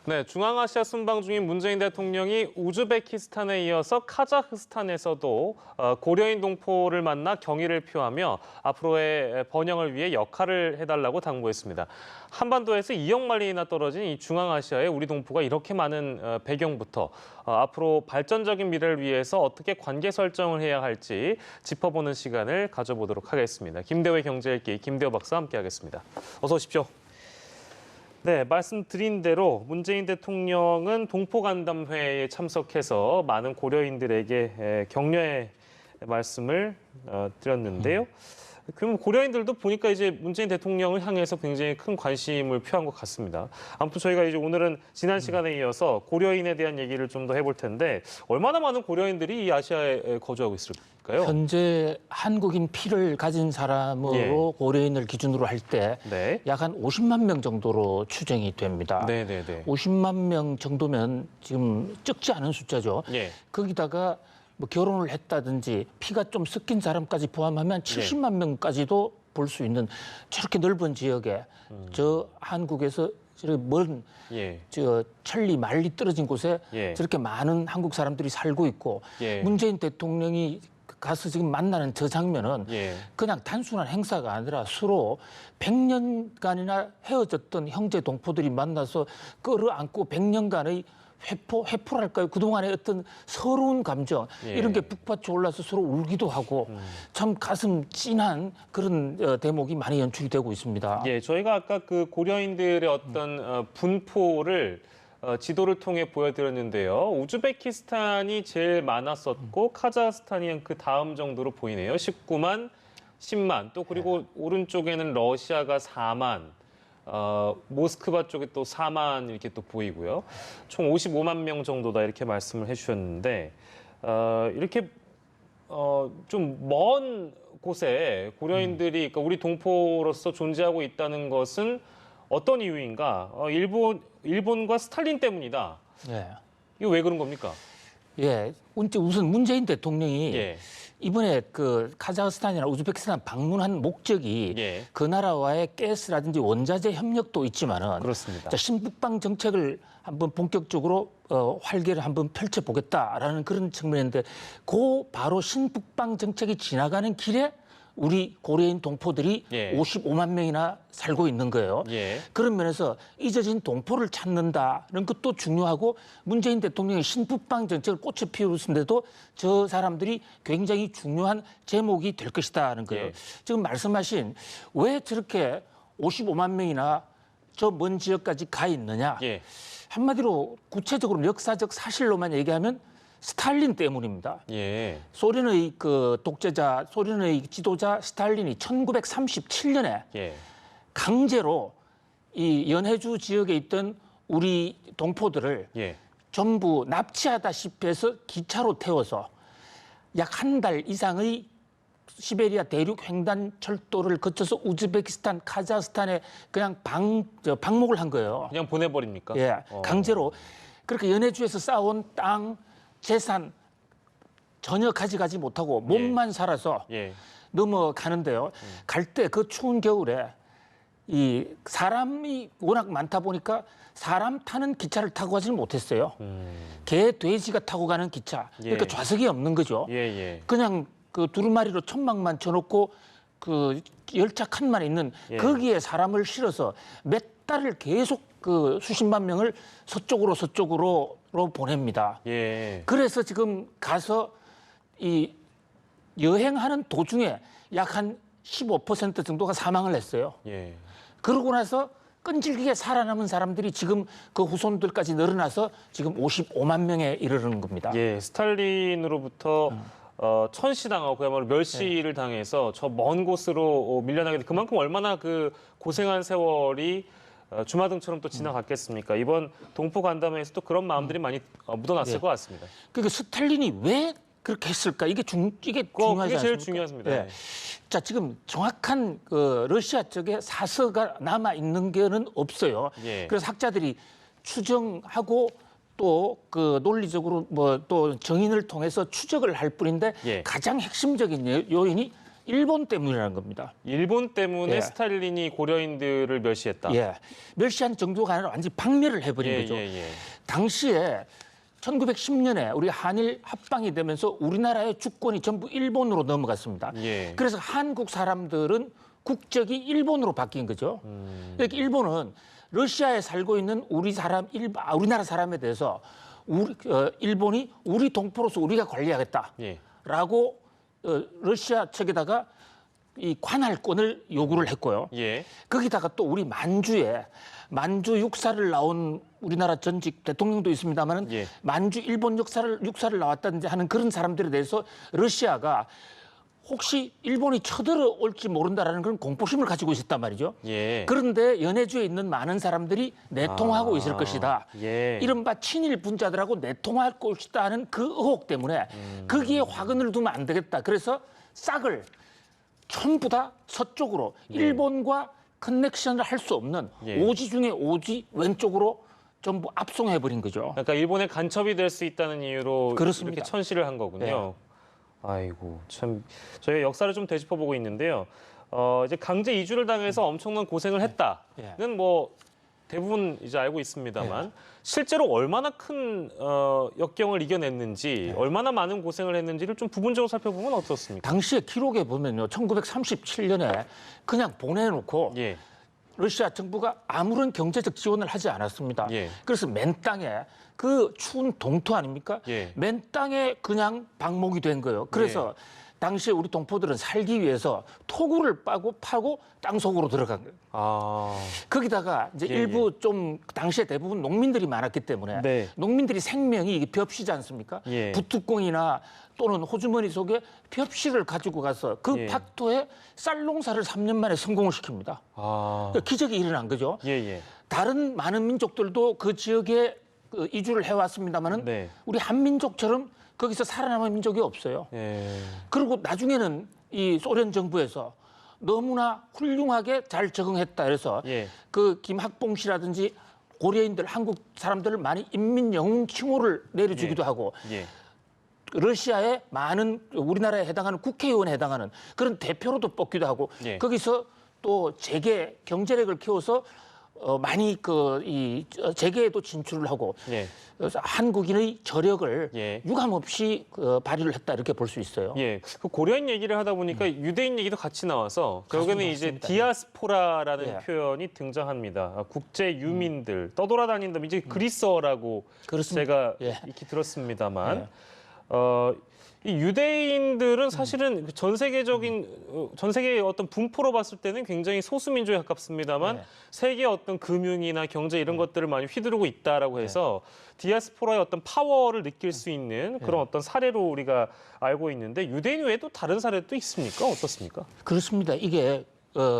네, 중앙아시아 순방 중인 문재인 대통령이 우즈베키스탄에 이어서 카자흐스탄에서도 고려인 동포를 만나 경의를 표하며 앞으로의 번영을 위해 역할을 해달라고 당부했습니다. 한반도에서 2억 마리나 떨어진 이 중앙아시아에 우리 동포가 이렇게 많은 배경부터 앞으로 발전적인 미래를 위해서 어떻게 관계 설정을 해야 할지 짚어보는 시간을 가져보도록 하겠습니다. 김대호의 경제읽기 김대호 박사와 함께하겠습니다. 어서 오십시오. 네, 말씀드린 대로 문재인 대통령은 동포간담회에 참석해서 많은 고려인들에게 격려의 말씀을 드렸는데요. 그럼 고려인들도 보니까 이제 문재인 대통령을 향해서 굉장히 큰 관심을 표한 것 같습니다. 아무튼 저희가 이제 오늘은 지난 시간에 이어서 고려인에 대한 얘기를 좀 더 해볼 텐데 얼마나 많은 고려인들이 이 아시아에 거주하고 있을까요? 현재 한국인 피를 가진 사람으로 고려인을 기준으로 할 때 약 한 50만 명 정도로 추정이 됩니다. 50만 명 정도면 지금 적지 않은 숫자죠. 거기다가 뭐 결혼을 했다든지 피가 좀 섞인 사람까지 포함하면 70만 명까지도 볼 수 있는 저렇게 넓은 지역에 저 한국에서 저렇게 먼 저 천리 만리 떨어진 곳에 저렇게 많은 한국 사람들이 살고 있고 문재인 대통령이 가서 지금 만나는 저 장면은 그냥 단순한 행사가 아니라 서로 100년간이나 헤어졌던 형제 동포들이 만나서 끌어안고 100년간의 회포랄까요? 그동안의 어떤 서러운 감정 이런 게 북받쳐 올라서 서로 울기도 하고 참 가슴 찐한 그런 대목이 많이 연출이 되고 있습니다. 저희가 아까 그 고려인들의 어떤 분포를 지도를 통해 보여드렸는데요. 우즈베키스탄이 제일 많았었고 카자흐스탄이 그 다음 정도로 보이네요. 19만, 10만, 또 그리고 오른쪽에는 러시아가 4만, 모스크바 쪽에 또 4만 이렇게 또 보이고요. 총 55만 명 정도다 이렇게 말씀을 해주셨는데 이렇게 좀 먼 곳에 고려인들이 그러니까 우리 동포로서 존재하고 있다는 것은 어떤 이유인가? 일본과 스탈린 때문이다. 이거 왜 그런 겁니까? 우선 문재인 대통령이 이번에 그 카자흐스탄이나 우즈베키스탄 방문한 목적이 그 나라와의 가스라든지 원자재 협력도 있지만은 그렇습니다. 신북방 정책을 한번 본격적으로 활개를 한번 펼쳐보겠다라는 그런 측면인데 그 바로 신북방 정책이 지나가는 길에 우리 고려인 동포들이 55만 명이나 살고 있는 거예요. 그런 면에서 잊어진 동포를 찾는다는 것도 중요하고 문재인 대통령이 신북방 정책을 꽃에 피우는데도 저 사람들이 굉장히 중요한 제목이 될 것이다는 거예요. 지금 말씀하신 왜 저렇게 55만 명이나 저 먼 지역까지 가 있느냐. 한마디로 구체적으로 역사적 사실로만 얘기하면 스탈린 때문입니다. 소련의 그 독재자, 소련의 지도자 스탈린이 1937년에 강제로 이 연해주 지역에 있던 우리 동포들을 전부 납치하다시피 해서 기차로 태워서 약 한 달 이상의 시베리아 대륙 횡단 철도를 거쳐서 우즈베키스탄, 카자흐스탄에 그냥 방목을 한 거예요. 그냥 보내버립니까? 강제로. 그렇게 연해주에서 쌓아온 땅, 재산 전혀 가져가지 못하고 몸만 살아서 넘어가는데요. 갈 때 그 추운 겨울에 이 사람이 워낙 많다 보니까 사람 타는 기차를 타고 가지는 못했어요. 개, 돼지가 타고 가는 기차. 그러니까 좌석이 없는 거죠. 그냥 그 두루마리로 천막만 쳐놓고 그 열차 칸만 있는 거기에 사람을 실어서 몇 달을 계속 그 수십만 명을 서쪽으로 보냅니다. 그래서 지금 가서 이 여행하는 도중에 약 한 15% 정도가 사망을 했어요. 그러고 나서 끈질기게 살아남은 사람들이 지금 그 후손들까지 늘어나서 지금 55만 명에 이르는 겁니다. 스탈린으로부터 천시당하고 그야말로 멸시를 당해서 저 먼 곳으로 밀려나게 돼 그만큼 얼마나 그 고생한 세월이 주마등처럼 또 지나갔겠습니까? 이번 동포 간담회에서도 그런 마음들이 많이 묻어났을 것 같습니다. 그러니까 스탈린이 왜 그렇게 했을까? 이게 중요하지 않습니까? 그게 제일 중요합니다. 자, 지금 정확한 그 러시아 쪽에 사서가 남아 있는 게는 없어요. 그래서 학자들이 추정하고 또 그 논리적으로 뭐 또 정인을 통해서 추적을 할 뿐인데 가장 핵심적인 요인이 일본 때문이라는 겁니다. 일본 때문에 예. 스탈린이 고려인들을 멸시했다. 예, 멸시한 정도가 아니라 완전히 박멸을 해버린 거죠. 당시에 1910년에 우리 한일 합방이 되면서 우리나라의 주권이 전부 일본으로 넘어갔습니다. 예. 그래서 한국 사람들은 국적이 일본으로 바뀐 거죠. 그러니까 일본은 러시아에 살고 있는 우리나라 사람에 대해서 일본이 우리 동포로서 우리가 관리하겠다라고 러시아 측에다가 이 관할권을 요구를 했고요. 예. 거기다가 또 우리 만주 육사를 나온 우리나라 전직 대통령도 있습니다만은 예. 만주 일본 육사를 나왔다든지 하는 그런 사람들에 대해서 러시아가 혹시 일본이 쳐들어올지 모른다라는 그런 공포심을 가지고 있었단 말이죠. 예. 그런데 연해주에 있는 많은 사람들이 내통하고 있을 것이다. 예. 이른바 친일 분자들하고 내통할 것이다 하는 그 의혹 때문에 거기에 화근을 두면 안 되겠다. 그래서 싹을 전부 다 서쪽으로 일본과 커넥션을 할 수 없는 예. 오지 중에 오지 왼쪽으로 전부 압송해버린 거죠. 그러니까 일본의 간첩이 될 수 있다는 이유로 그렇습니다. 이렇게 천시를 한 거군요. 아이고 참 저희가 역사를 좀 되짚어보고 있는데요. 이제 강제 이주를 당해서 엄청난 고생을 했다는 뭐 대부분 이제 알고 있습니다만 실제로 얼마나 큰 역경을 이겨냈는지 얼마나 많은 고생을 했는지를 좀 부분적으로 살펴보면 어떻습니까? 당시에 기록에 보면요, 1937년에 그냥 보내놓고 예. 러시아 정부가 아무런 경제적 지원을 하지 않았습니다. 예. 그래서 맨 땅에 그 추운 동토 아닙니까? 예. 맨 땅에 그냥 방목이 된 거예요. 그래서 당시에 우리 동포들은 살기 위해서 토구를 파고 땅 속으로 들어간 거예요. 아. 거기다가 이제 예, 일부 좀 당시에 대부분 농민들이 많았기 때문에 네. 농민들이 생명이 이게 벽시지 않습니까? 예. 부뚜껑이나 또는 호주머니 속에 벽시를 가지고 가서 그 예. 팍토에 쌀 농사를 3년 만에 성공을 시킵니다. 아. 그러니까 기적이 일어난 거죠. 예. 다른 많은 민족들도 그 지역에 이주를 해왔습니다마는 네. 우리 한민족처럼 거기서 살아남은 민족이 없어요. 예. 그리고 나중에는 이 소련 정부에서 너무나 훌륭하게 잘 적응했다 그래서 예. 그 김학봉 씨라든지 고려인들 한국 사람들을 많이 인민 영웅 칭호를 내려주기도 하고 예. 러시아의 많은 우리나라에 해당하는 국회의원에 해당하는 그런 대표로도 뽑기도 하고 예. 거기서 또 재계 경제력을 키워서 많이 이 재계에도 진출을 하고 예. 그래서 한국인의 저력을 예. 유감없이 발휘를 했다 이렇게 볼 수 있어요. 예, 그 고려인 얘기를 하다 보니까 유대인 얘기도 같이 나와서 결국에는 이제 맞습니다. 디아스포라라는 예. 표현이 등장합니다. 국제 유민들 떠돌아다닌다면 이제 그리스어라고 그렇습니다. 제가 예. 익히 들었습니다만 이 유대인들은 사실은 전 세계의 어떤 분포로 봤을 때는 굉장히 소수 민족에 가깝습니다만 네. 세계의 어떤 금융이나 경제 이런 것들을 많이 휘두르고 있다라고 해서 디아스포라의 어떤 파워를 느낄 수 있는 그런 어떤 사례로 우리가 알고 있는데 유대인 외에도 다른 사례도 있습니까? 어떻습니까? 그렇습니다. 이게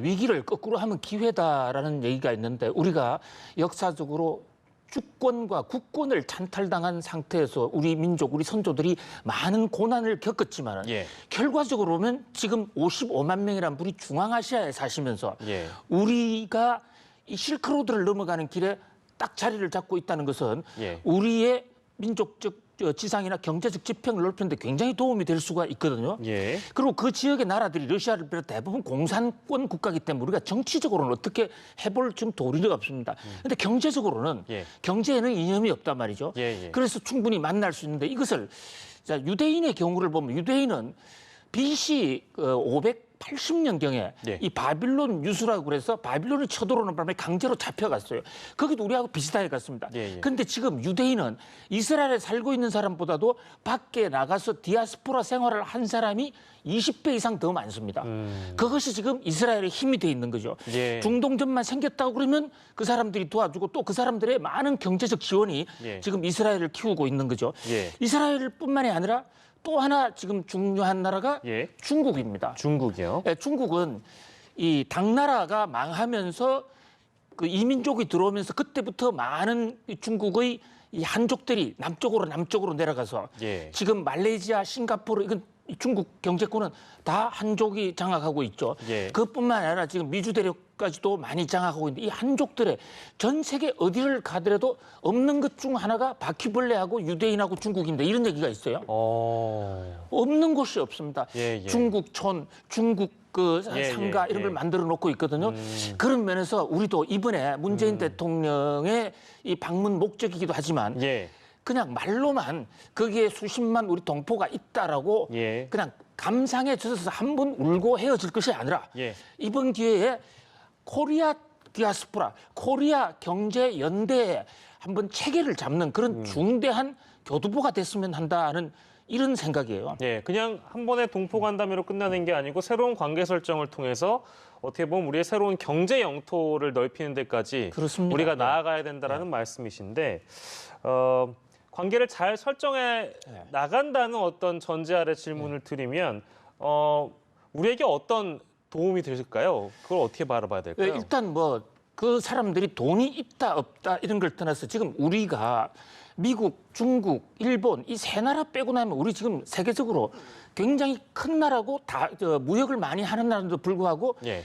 위기를 거꾸로 하면 기회다라는 얘기가 있는데 우리가 역사적으로 주권과 국권을 찬탈당한 상태에서 우리 민족, 우리 선조들이 많은 고난을 겪었지만 예. 결과적으로 보면 지금 55만 명이란 분이 중앙아시아에 사시면서 예. 우리가 이 실크로드를 넘어가는 길에 딱 자리를 잡고 있다는 것은 예. 우리의 민족적 지상이나 경제적 지평을 넓히는 데 굉장히 도움이 될 수가 있거든요. 예. 그리고 그 지역의 나라들이 러시아를 비롯해 대부분 공산권 국가이기 때문에 우리가 정치적으로는 어떻게 해볼 지금 도리가 없습니다. 그런데 경제적으로는 예. 경제에는 이념이 없단 말이죠. 예. 그래서 충분히 만날 수 있는데 이것을 자, 유대인의 경우를 보면 유대인은 BC 580년경에 예. 이 바빌론 유수라고 그래서 바빌론이 쳐들어오는 바람에 강제로 잡혀갔어요. 거기도 우리하고 비슷하게 갔습니다. 예. 그런데 지금 유대인은 이스라엘에 살고 있는 사람보다도 밖에 나가서 디아스포라 생활을 한 사람이 20배 이상 더 많습니다. 그것이 지금 이스라엘의 힘이 돼 있는 거죠. 예. 중동전만 생겼다고 그러면 그 사람들이 도와주고 또 그 사람들의 많은 경제적 지원이 예. 지금 이스라엘을 키우고 있는 거죠. 예. 이스라엘뿐만이 아니라 또 하나 지금 중요한 나라가 예. 중국입니다. 중국이요. 예, 중국은 이 당나라가 망하면서 그 이민족이 들어오면서 그때부터 많은 이 중국의 이 한족들이 남쪽으로 내려가서 예. 지금 말레이시아, 싱가포르 이건 이 중국 경제권은 다 한족이 장악하고 있죠. 예. 그뿐만 아니라 지금 미주 대륙까지도 많이 장악하고 있는데 이 한족들의 전 세계 어디를 가더라도 없는 것 중 하나가 바퀴벌레하고 유대인하고 중국인데 이런 얘기가 있어요. 없는 곳이 없습니다. 예, 예. 중국촌, 중국 그 예, 상가 예, 이런 걸 예. 만들어 놓고 있거든요. 그런 면에서 우리도 이번에 문재인 대통령의 이 방문 목적이기도 하지만 예. 그냥 말로만 거기에 수십만 우리 동포가 있다라고 예. 그냥 감상에 젖어서 한 번 울고 헤어질 것이 아니라 예. 이번 기회에 코리아 디아스포라, 코리아 경제 연대에 한번 체계를 잡는 그런 중대한 교두보가 됐으면 한다는 이런 생각이에요. 예, 그냥 한 번에 동포 간담회로 끝나는 게 아니고 새로운 관계 설정을 통해서 어떻게 보면 우리의 새로운 경제 영토를 넓히는 데까지 그렇습니다. 우리가 예. 나아가야 된다라는 말씀이신데 관계를 잘 설정해 나간다는 어떤 전제 아래 질문을 드리면 우리에게 어떤 도움이 되실까요? 그걸 어떻게 바라봐야 될까요? 일단 뭐 그 사람들이 돈이 있다 없다 이런 걸 떠나서 지금 우리가 미국, 중국, 일본 이 세 나라 빼고 나면 우리 지금 세계적으로 굉장히 큰 나라고 다 무역을 많이 하는 나라도 불구하고 예.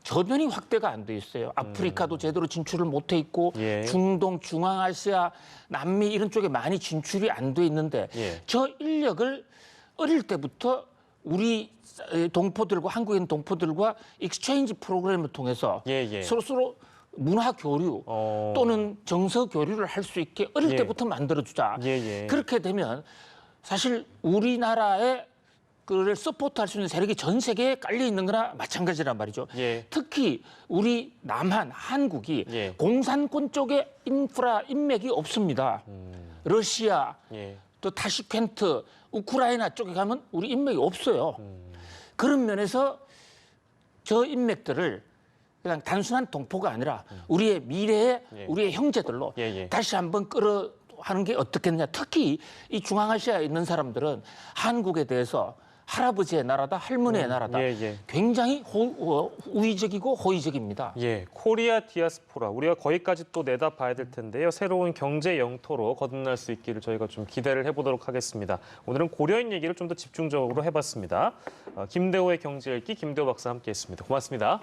저변이 확대가 안 돼 있어요. 아프리카도 제대로 진출을 못 해 있고 예. 중동, 중앙아시아, 남미 이런 쪽에 많이 진출이 안 돼 있는데 예. 저 인력을 어릴 때부터 우리 동포들과 한국인 동포들과 익스체인지 프로그램을 통해서 예, 예. 서로 문화 교류 또는 정서 교류를 할 수 있게 어릴 예. 때부터 만들어주자. 예, 예. 그렇게 되면 사실 우리나라에 그를 서포트할 수 있는 세력이 전 세계에 깔려 있는 거나 마찬가지란 말이죠. 예. 특히 우리 남한, 한국이 예. 공산권 쪽에 인프라, 인맥이 없습니다. 러시아, 예. 또 타시켄트, 우크라이나 쪽에 가면 우리 인맥이 없어요. 그런 면에서 저 인맥들을 그냥 단순한 동포가 아니라 우리의 미래의 예. 우리의 형제들로 예, 예. 다시 한번 끌어 하는 게 어떻겠느냐. 특히 이 중앙아시아에 있는 사람들은 한국에 대해서 할아버지의 나라다, 할머니의 나라다. 예, 예. 굉장히 우위적이고 호의적입니다. 예, 코리아 디아스포라 우리가 거기까지 또 내다봐야 될 텐데요. 새로운 경제 영토로 거듭날 수 있기를 저희가 좀 기대를 해보도록 하겠습니다. 오늘은 고려인 얘기를 좀 더 집중적으로 해봤습니다. 김대호의 경제 읽기 김대호 박사 함께했습니다. 고맙습니다.